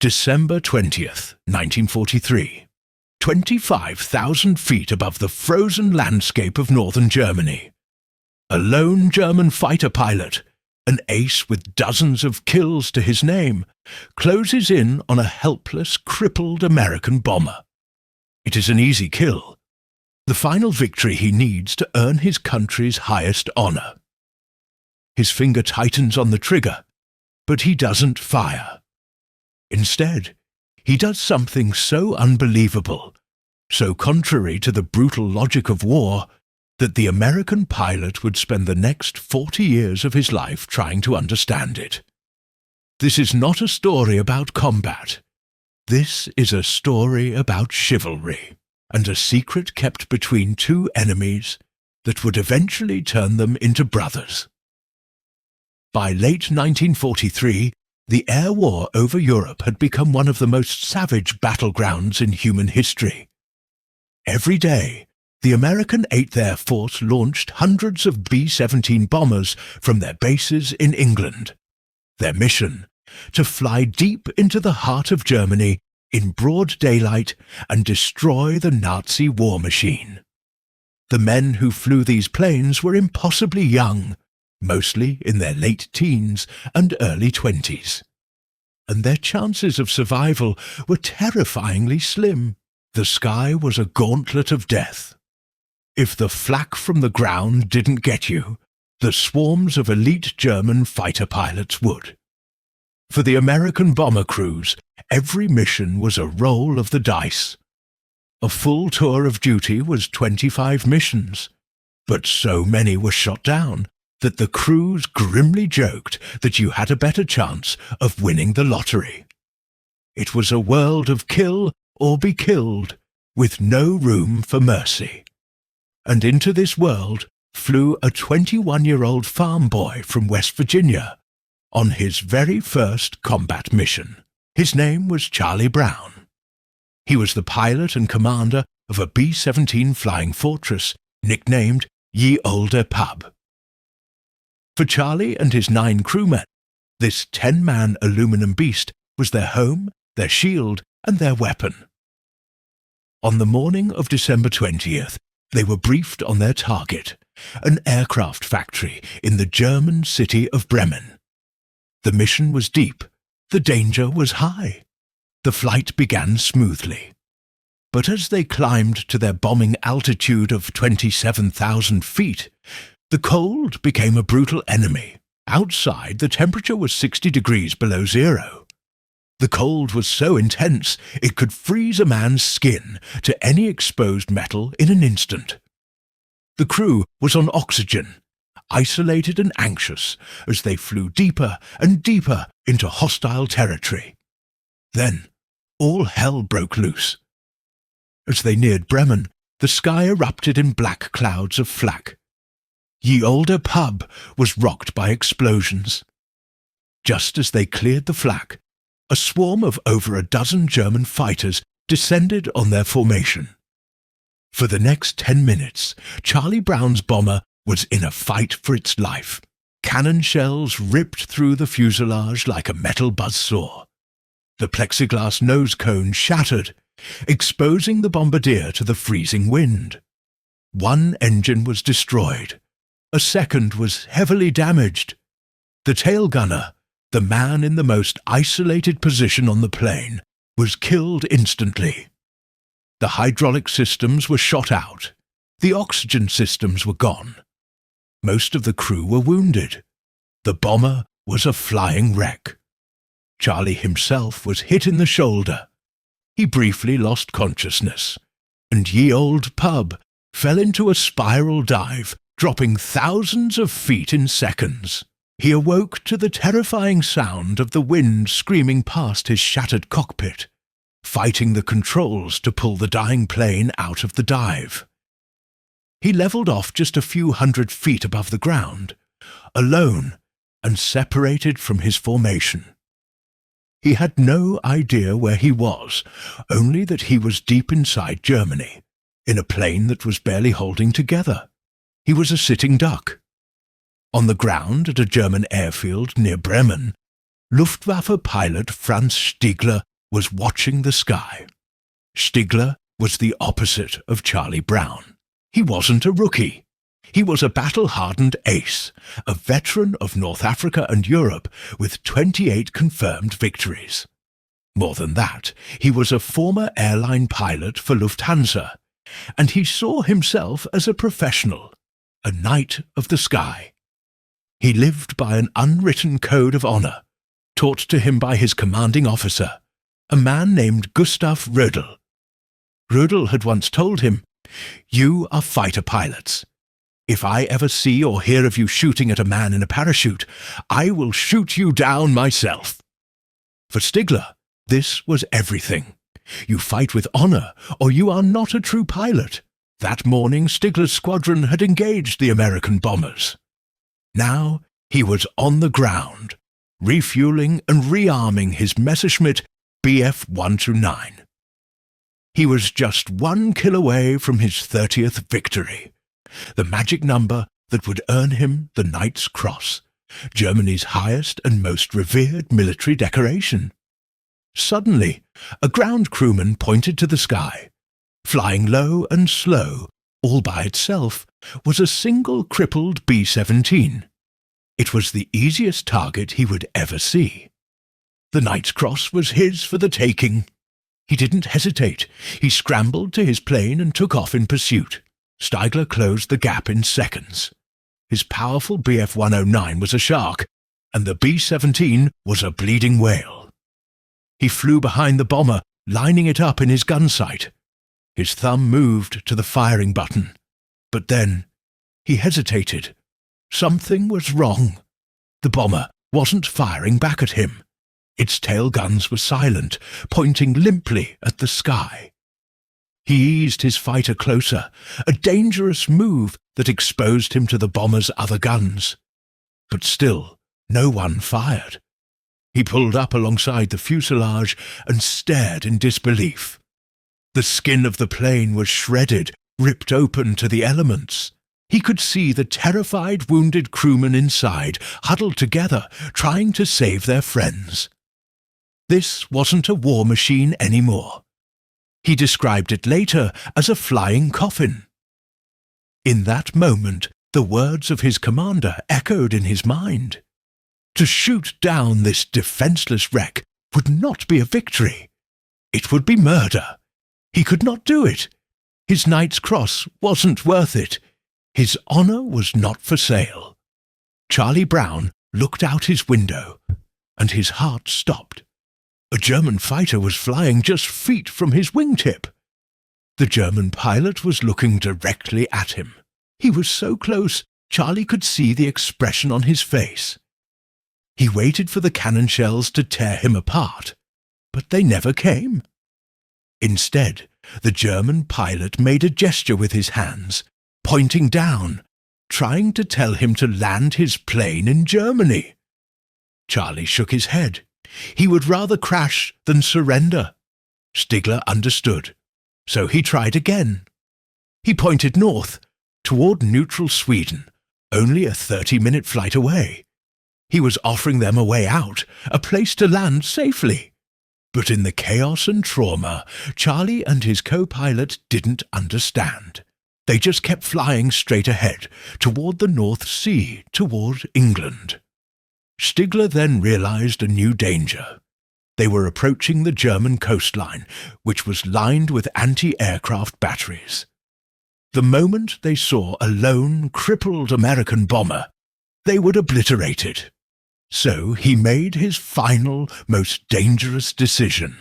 December 20th, 1943. 25,000 feet above the frozen landscape of northern Germany. A lone German fighter pilot, an ace with dozens of kills to his name, closes in on a helpless, crippled American bomber. It is an easy kill, the final victory he needs to earn his country's highest honor. His finger tightens on the trigger, but he doesn't fire. Instead, he does something so unbelievable, so contrary to the brutal logic of war, that the American pilot would spend the next 40 years of his life trying to understand it. This is not a story about combat. This is a story about chivalry, and a secret kept between two enemies that would eventually turn them into brothers. By late 1943, the air war over Europe had become one of the most savage battlegrounds in human history. Every day, the American 8th Air Force launched hundreds of B-17 bombers from their bases in England. Their mission: to fly deep into the heart of Germany in broad daylight and destroy the Nazi war machine. The men who flew these planes were impossibly young, mostly in their late teens and early 20s. And their chances of survival were terrifyingly slim. The sky was a gauntlet of death. If the flak from the ground didn't get you, the swarms of elite German fighter pilots would. For the American bomber crews, every mission was a roll of the dice. A full tour of duty was 25 missions, but so many were shot down that the crews grimly joked that you had a better chance of winning the lottery. It was a world of kill or be killed, with no room for mercy. And into this world flew a 21-year-old farm boy from West Virginia on his very first combat mission. His name was Charlie Brown. He was the pilot and commander of a B-17 flying fortress nicknamed Ye Olde Pub. For Charlie and his 9 crewmen, this 10-man aluminum beast was their home, their shield, and their weapon. On the morning of December 20th, they were briefed on their target, an aircraft factory in the German city of Bremen. The mission was deep, the danger was high. The flight began smoothly. But as they climbed to their bombing altitude of 27,000 feet, the cold became a brutal enemy. Outside, the temperature was 60 degrees below zero. The cold was so intense it could freeze a man's skin to any exposed metal in an instant. The crew was on oxygen, isolated and anxious as they flew deeper and deeper into hostile territory. Then, all hell broke loose. As they neared Bremen, the sky erupted in black clouds of flak. Ye Olde Pub was rocked by explosions. Just as they cleared the flak, a swarm of over a dozen German fighters descended on their formation. For the next 10 minutes, Charlie Brown's bomber was in a fight for its life. Cannon shells ripped through the fuselage like a metal buzzsaw. The plexiglass nose cone shattered, exposing the bombardier to the freezing wind. One engine was destroyed. A second was heavily damaged. The tail gunner, the man in the most isolated position on the plane, was killed instantly. The hydraulic systems were shot out. The oxygen systems were gone. Most of the crew were wounded. The bomber was a flying wreck. Charlie himself was hit in the shoulder. He briefly lost consciousness, and Ye Olde Pub fell into a spiral dive, dropping thousands of feet in seconds. He awoke to the terrifying sound of the wind screaming past his shattered cockpit, fighting the controls to pull the dying plane out of the dive. He leveled off just a few hundred feet above the ground, alone and separated from his formation. He had no idea where he was, only that he was deep inside Germany, in a plane that was barely holding together. He was a sitting duck. On the ground at a German airfield near Bremen, Luftwaffe pilot Franz Stigler was watching the sky. Stigler was the opposite of Charlie Brown. He wasn't a rookie. He was a battle-hardened ace, a veteran of North Africa and Europe with 28 confirmed victories. More than that, he was a former airline pilot for Lufthansa, and he saw himself as a professional, a knight of the sky. He lived by an unwritten code of honor, taught to him by his commanding officer, a man named Gustav Rödel. Rödel had once told him, "You are fighter pilots. If I ever see or hear of you shooting at a man in a parachute, I will shoot you down myself." For Stigler, this was everything. You fight with honor, or you are not a true pilot. That morning, Stigler's squadron had engaged the American bombers. Now he was on the ground, refueling and rearming his Messerschmitt Bf 129. He was just 1 kill away from his 30th victory, the magic number that would earn him the Knight's Cross, Germany's highest and most revered military decoration. Suddenly, a ground crewman pointed to the sky. Flying low and slow, all by itself, was a single crippled B-17. It was the easiest target he would ever see. The Knight's Cross was his for the taking. He didn't hesitate. He scrambled to his plane and took off in pursuit. Stigler closed the gap in seconds. His powerful Bf 109 was a shark, and the B-17 was a bleeding whale. He flew behind the bomber, lining it up in his gun sight. His thumb moved to the firing button, but then he hesitated. Something was wrong. The bomber wasn't firing back at him. Its tail guns were silent, pointing limply at the sky. He eased his fighter closer, a dangerous move that exposed him to the bomber's other guns. But still, no one fired. He pulled up alongside the fuselage and stared in disbelief. The skin of the plane was shredded, ripped open to the elements. He could see the terrified, wounded crewmen inside, huddled together, trying to save their friends. This wasn't a war machine anymore. He described it later as a flying coffin. In that moment, the words of his commander echoed in his mind. To shoot down this defenseless wreck would not be a victory. It would be murder. He could not do it. His Knight's Cross wasn't worth it. His honor was not for sale. Charlie Brown looked out his window, and his heart stopped. A German fighter was flying just feet from his wingtip. The German pilot was looking directly at him. He was so close, Charlie could see the expression on his face. He waited for the cannon shells to tear him apart, but they never came. Instead, the German pilot made a gesture with his hands, pointing down, trying to tell him to land his plane in Germany. Charlie shook his head. He would rather crash than surrender. Stigler understood, so he tried again. He pointed north, toward neutral Sweden, only a 30-minute flight away. He was offering them a way out, a place to land safely. But in the chaos and trauma, Charlie and his co-pilot didn't understand. They just kept flying straight ahead, toward the North Sea, toward England. Stigler then realized a new danger. They were approaching the German coastline, which was lined with anti-aircraft batteries. The moment they saw a lone, crippled American bomber, they would obliterate it. So he made his final, most dangerous decision.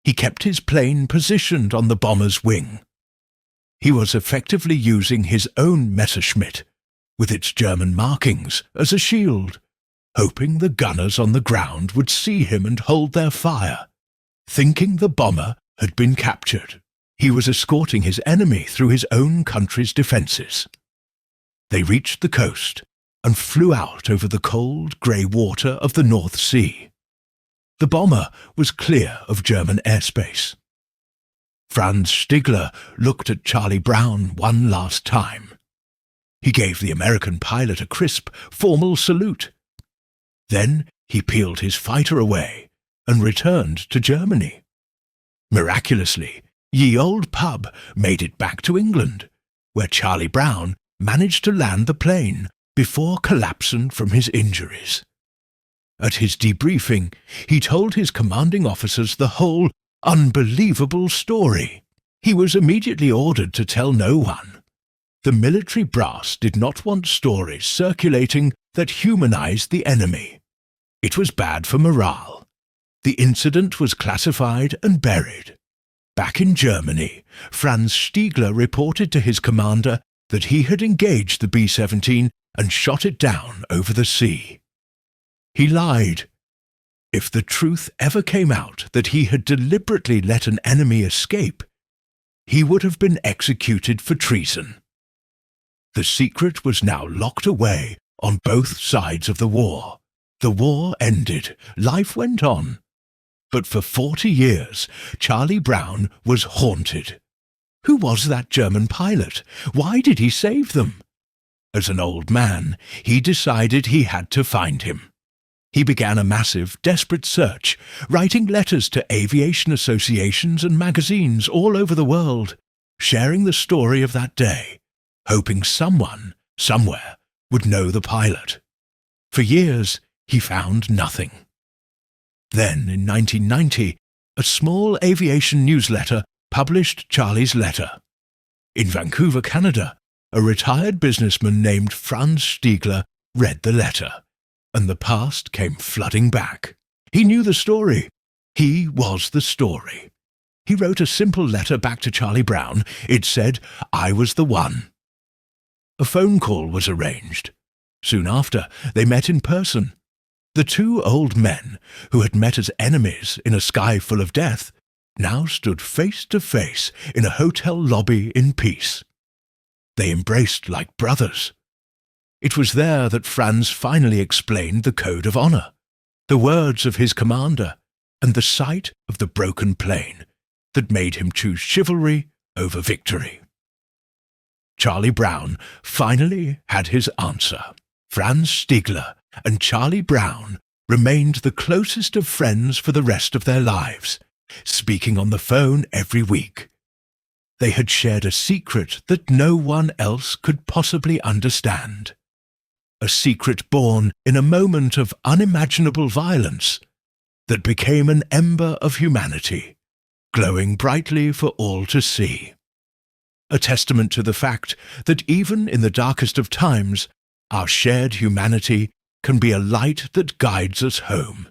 He kept his plane positioned on the bomber's wing. He was effectively using his own Messerschmitt, with its German markings, as a shield, hoping the gunners on the ground would see him and hold their fire. Thinking the bomber had been captured, he was escorting his enemy through his own country's defences. They reached the coast and flew out over the cold, grey water of the North Sea. The bomber was clear of German airspace. Franz Stigler looked at Charlie Brown one last time. He gave the American pilot a crisp, formal salute. Then he peeled his fighter away and returned to Germany. Miraculously, Ye Olde Pub made it back to England, where Charlie Brown managed to land the plane before collapsing from his injuries. At his debriefing, he told his commanding officers the whole unbelievable story. He was immediately ordered to tell no one. The military brass did not want stories circulating that humanized the enemy. It was bad for morale. The incident was classified and buried. Back in Germany, Franz Stigler reported to his commander that he had engaged the B-17 and shot it down over the sea. He lied. If the truth ever came out that he had deliberately let an enemy escape, he would have been executed for treason. The secret was now locked away on both sides of the war. The war ended. Life went on. But for 40 years, Charlie Brown was haunted. Who was that German pilot? Why did he save them? As an old man, he decided he had to find him. He began a massive, desperate search, writing letters to aviation associations and magazines all over the world, sharing the story of that day, hoping someone, somewhere, would know the pilot. For years, he found nothing. Then, in 1990, a small aviation newsletter published Charlie's letter. In Vancouver, Canada, a retired businessman named Franz Stigler read the letter, and the past came flooding back. He knew the story. He was the story. He wrote a simple letter back to Charlie Brown. It said, "I was the one." A phone call was arranged. Soon after, they met in person. The two old men, who had met as enemies in a sky full of death, now stood face to face in a hotel lobby in peace. They embraced like brothers. It was there that Franz finally explained the code of honor, the words of his commander, and the sight of the broken plane that made him choose chivalry over victory. Charlie Brown finally had his answer. Franz Stigler and Charlie Brown remained the closest of friends for the rest of their lives, speaking on the phone every week. They had shared a secret that no one else could possibly understand. A secret born in a moment of unimaginable violence that became an ember of humanity, glowing brightly for all to see. A testament to the fact that even in the darkest of times, our shared humanity can be a light that guides us home.